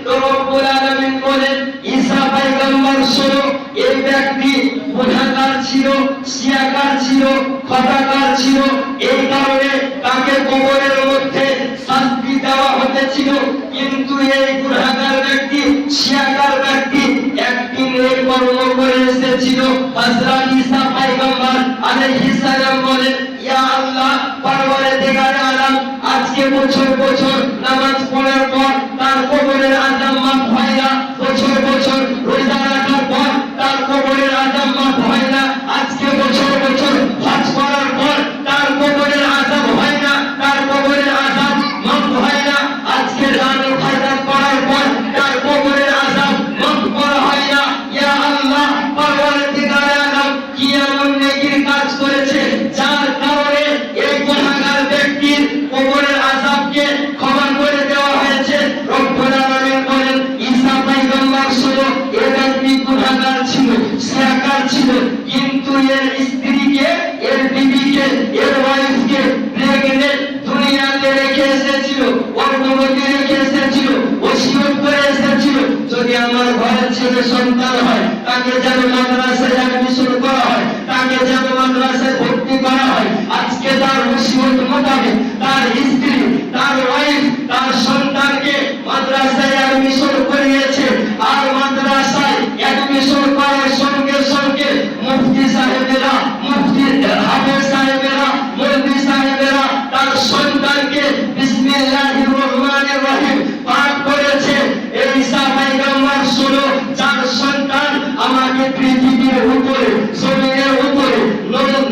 তো রব্বুল আলামিন বলেন ঈসা পয়গম্বর শোনো, এই ব্যক্তি গুনাহগার ছিল, শিয়াকার ছিল, খতাকার ছিল, এই কারণে তাকে কবরের মধ্যে শাস্তি দেওয়া হতেছিল। কিন্তু এই গুনাহগার ব্যক্তি, শিয়াকার ব্যক্তি একদিন এই কর্ম করে এসেছিল। হযরত ঈসা পয়গম্বর আলাইহিস সালাম বলেন, ইয়া আল্লাহ পরওয়ারদিগার আলম, আজকে বছর বছর নামাজ পড়ার পর তার কবরের আযাব মাফ হয় না, বছর বছর রোজা রাখার পর তার কবরের আযাব মাফ হয় না, আজকে বছর বছর হজ করার পর তার কবরের আযাব হয় না, তার কবরের আযাব মাফ হয় না, আজকে দান খায়রাত করার পর তার কবরের আযাব মাফ করা হয় না। ইয়া আল্লাহ পরওয়ারদিগার আলম, কি এমন নেকির কাজ করেছে যার কারণে এই গুনাহগার ব্যক্তির কবরের আযাবকে ক্ষমা করে দেওয়া হয়েছে? রব্বুল আলামিন বলেন ঈসা পয়গম্বর শোনো, এই ব্যক্তি গুনাহগার ছিল, শিয়াকার ছিল, কিন্তু এর স্ত্রীকে, এর বিবিকে, এর ওয়াইফকে প্রেগনেন্ট দুনিয়াতে রেখে এসেছিল, গর্ভবতী রেখে এসেছিল, ওসিয়ত করে এসেছিল যদি আমার ঘরের ছেলে সন্তান হয় তাকে যেন মাদ্রাসায় অ্যাডমিশন করা হয়, তাকে যেন মাদ্রাসায় ভর্তি করা হয়। আজকে তার ওসিয়ত মোতাবেক তার স্ত্রী, তার ওয়াইফ, তার সন্তানকে মাদ্রাসায় অ্যাডমিশন করিয়েছে। আর মাদ্রাসায় অ্যাডমিশন করার সঙ্গে সঙ্গে মুফতি সাহেবেরা, মুফতি হাফেজ সাহেবেরা, মৌলভী সাহেবেরা তার সন্তানকে বিসমিল্লাহির রহমানির রহিম পাঠ করেছে। এই ঈসা পয়গম্বর শোনো, যার সন্তান আমাকে পৃথিবীর উপরে, জমিনের উপরে,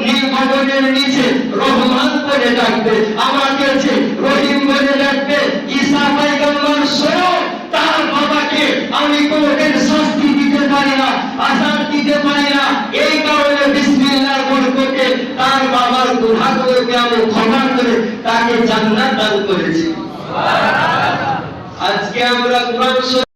নীল ভবনের নিচে রহমান বলে ডাকবে, আমাকে যে রহিম বলে ডাকবে, ঈসা পয়গম্বর শোনো, তার বাবাকে আমি কোনোদিন শাস্তি দিতে পারি না, আযাব দিতে পারি না। এই কারণে বিসমিল্লাহর বরকতে তার বাবার গুনাহগুলোকে আমি ক্ষমা করে তাকে জান্নাত দান করেছি। আজকে আমরা কোরআন